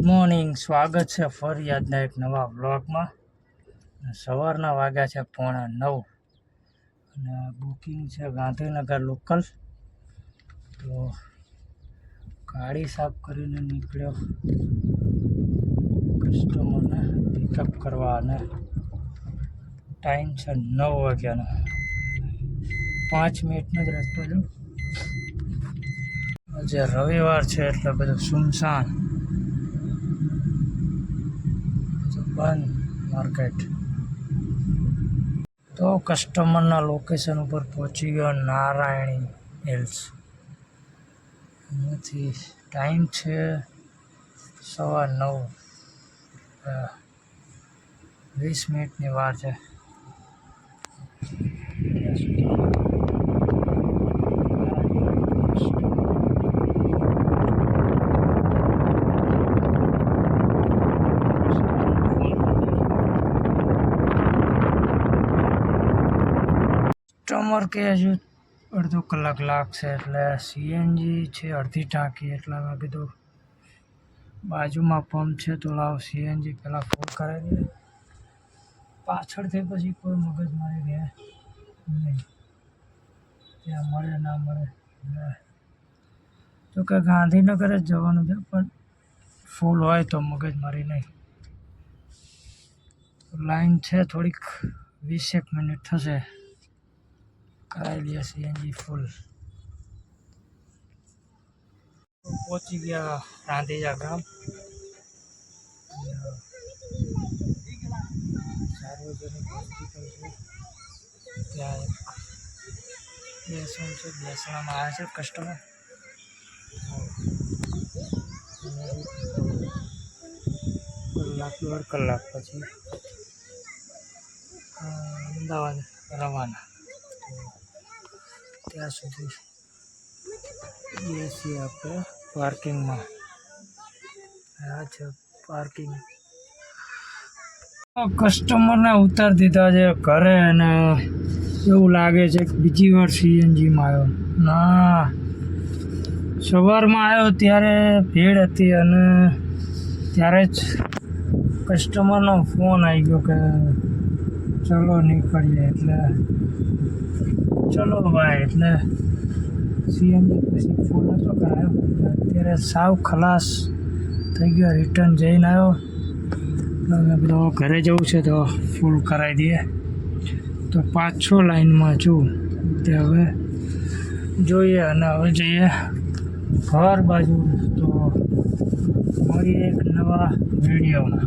Morning, સ્વાગત છે ફરી આજના એક નવા વ્લોગમાં. સવારના વાગ્યા છે 8:45 અને બુકિંગ છે ગાંધીનગર લોકલ. તો ગાડી સાફ કરીને નીકળ્યો કસ્ટમરને પિકઅપ કરવા, અને ટાઈમ છે 9 વાગ્યાનો. 5 મિનિટનો જ રસ્તો છે. આજે રવિવાર છે એટલે બધું સુમસાન, બંધ માર્કેટ. તો કસ્ટમરના લોકેશન ઉપર પહોંચી ગયો, નારાયણી હિલ્સ. અહીંયાથી ટાઈમ છે 9:15, 20 મિનિટની વાર છે. કસ્ટમર કે હજુ અડધો કલાક લાગશે, એટલે સીએનજી છે અડધી ટાંકી. એટલે મેં કીધું બાજુમાં પંપ છે તો લાવ સીએનજી પહેલાં ફૂલ કરાવી દઈએ, પાછળથી પછી કોઈ મગજમારી રહે નહીં, ત્યાં મળે ના મળે. તો કે ગાંધીનગર જ જવાનું છે, પણ ફૂલ હોય તો મગજમારી નહીં. લાઈન છે થોડીક, 20 મિનિટ થશે, કરાવી લઈએ સીએનજી ફૂલ. પહોંચી ગયા રાંધેજા ગામ. સાર્વજનિક હોસ્પિટલ છે, ત્યાં એક બેસણ છે, બેસણામાં આવ્યા છે કસ્ટમર. કલાક 1.5 કલાક પછી અમદાવાદ રવાના. ત્યાં સુધી બેસીએ આપણે પાર્કિંગમાં. આ છે પાર્કિંગ. કસ્ટમરને ઉતારી દીધા છે ઘરે, અને એવું લાગે છે કે બીજી વાર સીએનજીમાં આવ્યો. ના, સવારમાં આવ્યો ત્યારે ભીડ હતી, અને ત્યારે જ કસ્ટમરનો ફોન આવી ગયો કે ચલો નીકળીએ. એટલે ચલો ભાઈ, એટલે સીએનજી પછી ફૂલ નહોતો કરાયો. અત્યારે સાવ ખલાસ થઈ ગયો, રિટર્ન જઈને આવ્યો. મેં કીધું ઘરે જવું છે તો ફૂલ કરાવી દઈએ. તો પાછો લાઈનમાં છું, તે હવે જોઈએ, અને હવે જઈએ ઘર બાજુ. તો મળીએ એક નવા વિડીયોમાં.